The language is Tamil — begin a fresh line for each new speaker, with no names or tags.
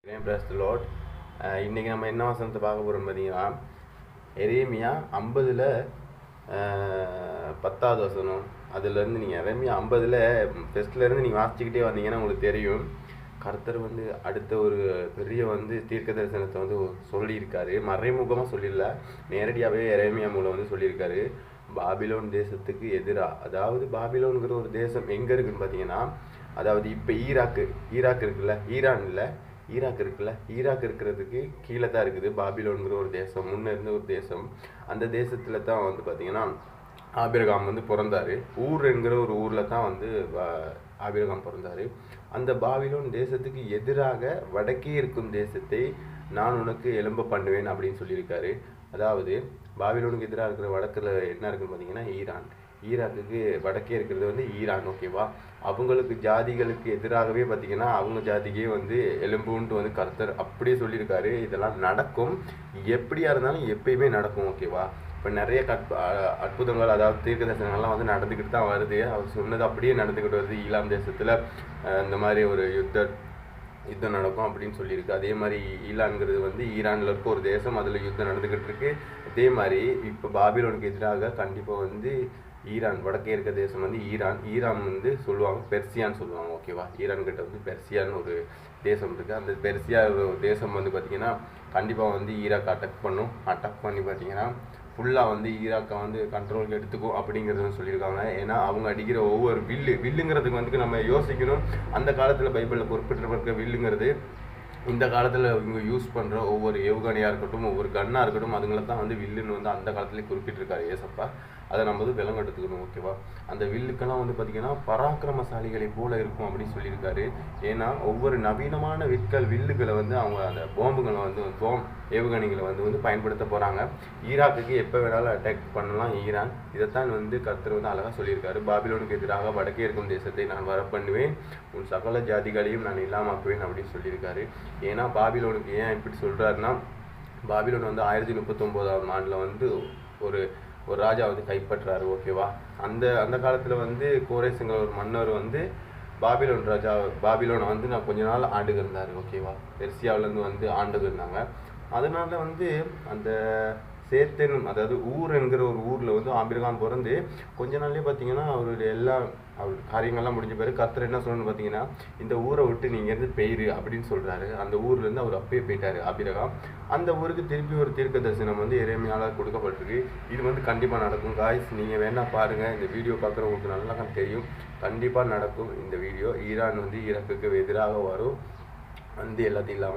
Praise the Lord. இன்றைக்கி நம்ம என்ன வசனத்தை பார்க்க போகிறோம்னு பார்த்தீங்கன்னா எரேமியா 50ல் 10வது வசனம். அதுலேருந்து நீங்கள் எரேமியா 50ல் ஃபஸ்ட்லேருந்து நீங்கள் வாசிச்சுக்கிட்டே வந்தீங்கன்னா உங்களுக்கு தெரியும். கர்த்தர் அடுத்த ஒரு பெரிய தீர்க்க தரிசனத்தை சொல்லியிருக்காரு. மறைமுகமாக சொல்லிடல, நேரடியாகவே எரேமியா மூலம் சொல்லியிருக்காரு. பாபிலோன் தேசத்துக்கு எதிராக, அதாவது பாபிலோனுங்கிற ஒரு தேசம் எங்கே இருக்குதுன்னு பார்த்தீங்கன்னா, அதாவது இப்போ ஈராக் இருக்குல்ல, ஈராக் இருக்கிறதுக்கு கீழே தான் இருக்குது பாபிலோனுங்கிற ஒரு தேசம். முன்னே இருந்த ஒரு தேசம். அந்த தேசத்தில் தான் பார்த்தீங்கன்னா ஆபிரகாம் பிறந்தார். என்கிற ஒரு ஊரில் தான் ஆபிரகாம் பிறந்தார். அந்த பாபிலோன் தேசத்துக்கு எதிராக வடக்கே இருக்கும் தேசத்தை நான் உனக்கு எழும்ப பண்ணுவேன் அப்படின்னு சொல்லியிருக்காரு. அதாவது பாபிலோனுக்கு எதிராக இருக்கிற வடக்கில் என்ன இருக்குன்னு பார்த்தீங்கன்னா ஈராக்குக்கு வடக்கே இருக்கிறது ஈரான். ஓகேவா? அவங்களுக்கு ஜாதிகளுக்கு எதிராகவே பார்த்தீங்கன்னா அவங்க ஜாதிக்கே எலும்புன்ட்டு கர்த்தர் அப்படியே சொல்லியிருக்காரு. இதெல்லாம் நடக்கும், எப்படியா இருந்தாலும் எப்பயுமே நடக்கும். ஓகேவா? இப்போ நிறைய அற்புதங்கள், அதாவது தீர்க்க தரிசனங்கள்லாம் நடந்துக்கிட்டு தான் வருது. அவர் சொன்னது அப்படியே நடந்துக்கிட்டு வருது. ஈலாம் தேசத்தில் இந்த மாதிரி ஒரு யுத்தம் நடக்கும் அப்படின்னு சொல்லியிருக்கு. அதே மாதிரி ஈரான்ங்கிறது ஈரானில் இருக்க ஒரு தேசம், அதில் யுத்தம் நடந்துக்கிட்டு இருக்கு. அதே மாதிரி இப்போ பாபிலோனுக்கு எதிராக கண்டிப்பாக ஈரான், வடக்கே இருக்க தேசம் ஈரான் சொல்லுவாங்க, பெர்சியான்னு சொல்லுவாங்க. ஓகேவா? ஈரான் கிட்ட பெர்சியான்னு ஒரு தேசம் இருக்குது. அந்த பெர்சியா தேசம் பார்த்தீங்கன்னா கண்டிப்பாக ஈராக் அட்டாக் பண்ணி பார்த்தீங்கன்னா ஃபுல்லாக ஈராக்கை கண்ட்ரோலுக்கு எடுத்துக்கும் அப்படிங்கிறது சொல்லியிருக்காங்க. ஏன்னா அவங்க அடிக்கிற ஒவ்வொரு வில்லுங்கிறதுக்கு நம்ம யோசிக்கணும். அந்த காலத்தில் பைபிளில் குறிப்பிட்டிருக்க வில்லுங்கிறது இந்த காலத்தில் இவங்க யூஸ் பண்ணுற ஒவ்வொரு ஏவுகணையாக இருக்கட்டும், ஒவ்வொரு கன்னாக இருக்கட்டும், அதுங்களை தான் வில்லுன்னு அந்த காலத்துலேயே குறிப்பிட்டிருக்காரு ஏசப்பா. அதை நம்ம விலங்கு எடுத்துக்கணும். ஓகேவா? அந்த வில்லுக்கெல்லாம் பார்த்தீங்கன்னா பராக்கிரமசாலிகளை போல இருக்கும் அப்படின்னு சொல்லியிருக்காரு. ஏன்னா ஒவ்வொரு நவீனமான வில்லுகளை அவங்க அந்த பாம்புகளை ஏவுகணைகளை பயன்படுத்த போகிறாங்க. ஈராக்குக்கு எப்போ வேணாலும் அட்டாக் பண்ணலாம் ஈரான். இதைத்தான் கர்த்தர் அழகாக சொல்லியிருக்காரு. பாபிலோனுக்கு எதிராக வடக்கே இருக்கும் தேசத்தை நான் வர பண்ணுவேன், உன் சகல ஜாதிகளையும் நான் இல்லாமாக்குவேன் அப்படின்னு சொல்லியிருக்காரு. ஏன்னா பாபிலோனுக்கு ஏன் இப்படி சொல்கிறாருன்னா, பாபிலோன் 1039ஆம் ஆண்டில் ஒரு ராஜா கைப்பற்றாரு. ஓகேவா? அந்த காலத்தில் கோரேசுங்கிற ஒரு மன்னர் பாபிலோனை நான் கொஞ்ச நாள் ஆண்டுக்கு இருந்தார். ஓகேவா? பெர்சியாவிலேருந்து ஆண்டுக்கு இருந்தாங்க. அதனால அந்த சேத்தேனும், அதாவது என்கிற ஒரு ஊரில் ஆபிரகாம் பிறந்து கொஞ்ச நாள்லேயே பார்த்தீங்கன்னா அவருடைய அவர் காரியங்கள்லாம் முடிஞ்ச பிறகு கர்த்தர் என்ன சொல்லணும்னு பார்த்தீங்கன்னா, இந்த ஊரை விட்டு நீங்கள் போயிரு அப்படின்னு சொல்கிறாரு. அந்த ஊர்லேருந்து அவர் அப்பயே போயிட்டார் ஆபிரகாம். அந்த ஊருக்கு திருப்பி ஒரு தீர்க்க தரிசனம் எரேமியாவில் கொடுக்கப்பட்டிருக்கு. இது கண்டிப்பாக நடக்கும். காய்ஸ், நீங்கள் வேணால் பாருங்கள். இந்த வீடியோ பார்க்குறவங்களுக்கு நல்லா தெரியும், கண்டிப்பாக நடக்கும். இந்த வீடியோ ஈரான் ஈராக்குக்கு எதிராக வரும் எல்லாத்தையும் இல்லாமல்